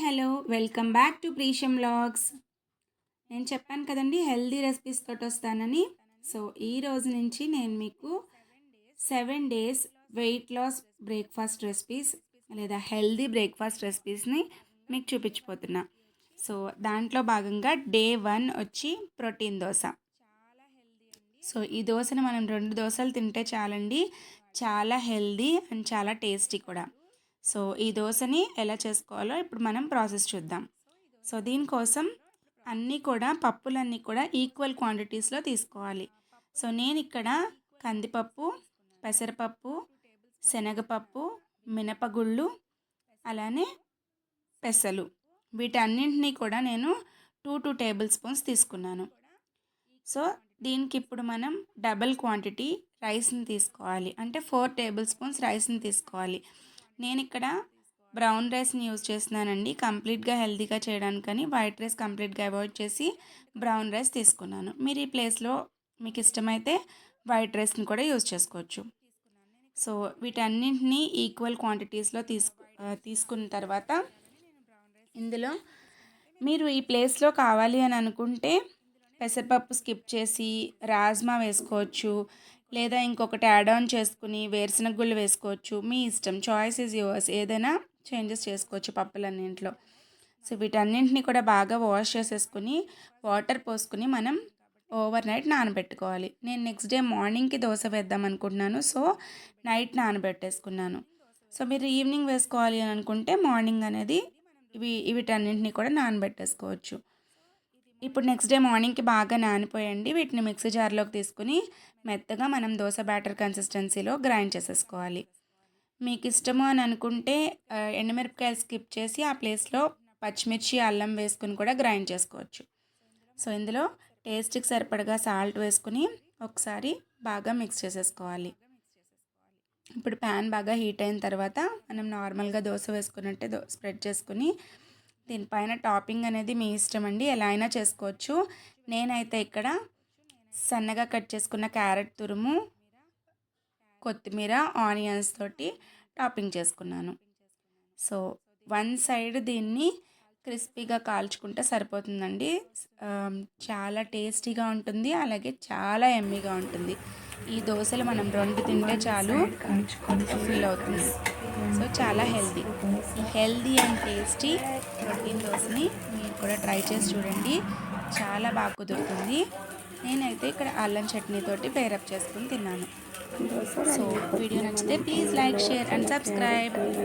Hello! Welcome back to Precium vlogs. నేను చెప్పాను కదండీ హెల్తీ రెసిపీస్ తోటొస్తానని. సో, ఈ రోజు నుంచి నేను మీకు 7 days weight loss breakfast recipes లేదా హెల్తీ బ్రేక్‌ఫాస్ట్ రెసిపీస్‌ని మీకు చూపించబోతున్నా. సో, దాంట్లో భాగంగా డే 1 వచ్చి ప్రోటీన్ దోస. సో, ఈ దోసని మనం 2 దోసలు తింటే చాలండి. చాలా హెల్తీ అండ్ చాలా టేస్టీ కూడా. సో, ఈ దోసని ఎలా చేసుకోవాలో ఇప్పుడు మనం ప్రాసెస్ చూద్దాం. సో, దీనికోసం పప్పులన్నీ కూడా ఈక్వల్ క్వాంటిటీస్‌లో తీసుకోవాలి. సో, నేనిక్కడ కందిపప్పు, పెసరపప్పు, శనగపప్పు, మినపగుళ్ళు, అలానే పెసలు వీటన్నింటినీ కూడా నేను 2 టేబుల్ స్పూన్స్ తీసుకున్నాను. సో, దీనికిప్పుడు మనం డబుల్ క్వాంటిటీ రైస్‌ని తీసుకోవాలి. అంటే 4 టేబుల్ స్పూన్స్ రైస్‌ని తీసుకోవాలి. నేనిక్కడ బ్రౌన్ రైస్‌ని యూజ్ చేస్తున్నానండి. కంప్లీట్‌గా హెల్తీగా చేయడానికని వైట్ రైస్ కంప్లీట్‌గా అవాయిడ్ చేసి బ్రౌన్ రైస్ తీసుకున్నాను. మీరు ఈ ప్లేస్‌లో మీకు ఇష్టమైతే వైట్ రైస్‌ని కూడా యూజ్ చేసుకోవచ్చు. సో, వీటన్నింటినీ ఈక్వల్ క్వాంటిటీస్‌లో తీసుకున్న తర్వాత ఇందులో మీరు ఈ ప్లేస్‌లో కావాలి అని అనుకుంటే పెసరపప్పు స్కిప్ చేసి రాజ్మా వేసుకోవచ్చు. లేదా ఇంకొకటి యాడ్ ఆన్ చేసుకుని వేరుశనగ గుళ్ళు వేసుకోవచ్చు. మీ ఇష్టం, చాయిస్ ఈజ్ యువర్స్. ఏదైనా చేంజెస్ చేసుకోవచ్చు పప్పులన్నింటిలో. సో, వీటన్నింటినీ కూడా బాగా వాష్ చేసేసుకుని వాటర్ పోసుకుని మనం ఓవర్ నైట్ నానబెట్టుకోవాలి. నేను నెక్స్ట్ డే మార్నింగ్కి దోశ వేద్దాం అనుకుంటున్నాను. సో, నైట్ నానబెట్టేసుకున్నాను. సో, మీరు ఈవినింగ్ వేసుకోవాలి అని అనుకుంటే మార్నింగ్ అనేది వీటన్నింటినీ కూడా నానబెట్టేసుకోవచ్చు. ఇప్పుడు నెక్స్ట్ డే మార్నింగ్కి బాగా నానిపోయండి. వీటిని మిక్సీ జార్లోకి తీసుకుని మెత్తగా మనం దోశ బ్యాటర్ కన్సిస్టెన్సీలో గ్రైండ్ చేసేసుకోవాలి. మీకు ఇష్టము అని అనుకుంటే ఎండుమిరపకాయలు స్కిప్ చేసి ఆ ప్లేస్లో పచ్చిమిర్చి, అల్లం వేసుకుని కూడా గ్రైండ్ చేసుకోవచ్చు. సో, ఇందులో టేస్ట్కి సరిపడగా సాల్ట్ వేసుకుని ఒకసారి బాగా మిక్స్ చేసేసుకోవాలి. ఇప్పుడు ప్యాన్ బాగా హీట్ అయిన తర్వాత మనం నార్మల్గా దోశ వేసుకున్నట్టే స్ప్రెడ్ చేసుకుని దీనిపైన టాపింగ్ అనేది మీ ఇష్టం అండి, ఎలా అయినా చేసుకోవచ్చు. నేనైతే ఇక్కడ సన్నగా కట్ చేసుకున్న క్యారెట్ తురుము, కొత్తిమీర, ఆనియన్స్ తోటి టాపింగ్ చేసుకున్నాను. సో, వన్ సైడ్ దీన్ని క్రిస్పీగా కాల్చుకుంటే సరిపోతుందండి. చాలా టేస్టీగా ఉంటుంది, అలాగే చాలా యమ్మీగా ఉంటుంది. ఈ దోశలు మనం 2 తింటే చాలు ఫుల్ అవుతుంది. సో, చాలా హెల్దీ అండ్ టేస్టీ ప్రోటీన్ దోశని మీరు కూడా ట్రై చేసి చూడండి. చాలా బాగా కుదురుతుంది. నేనైతే ఇక్కడ అల్లం చట్నీతోటి పేరప్ చేసుకుని తిన్నాను. సో, వీడియో నచ్చితే please like, share and subscribe.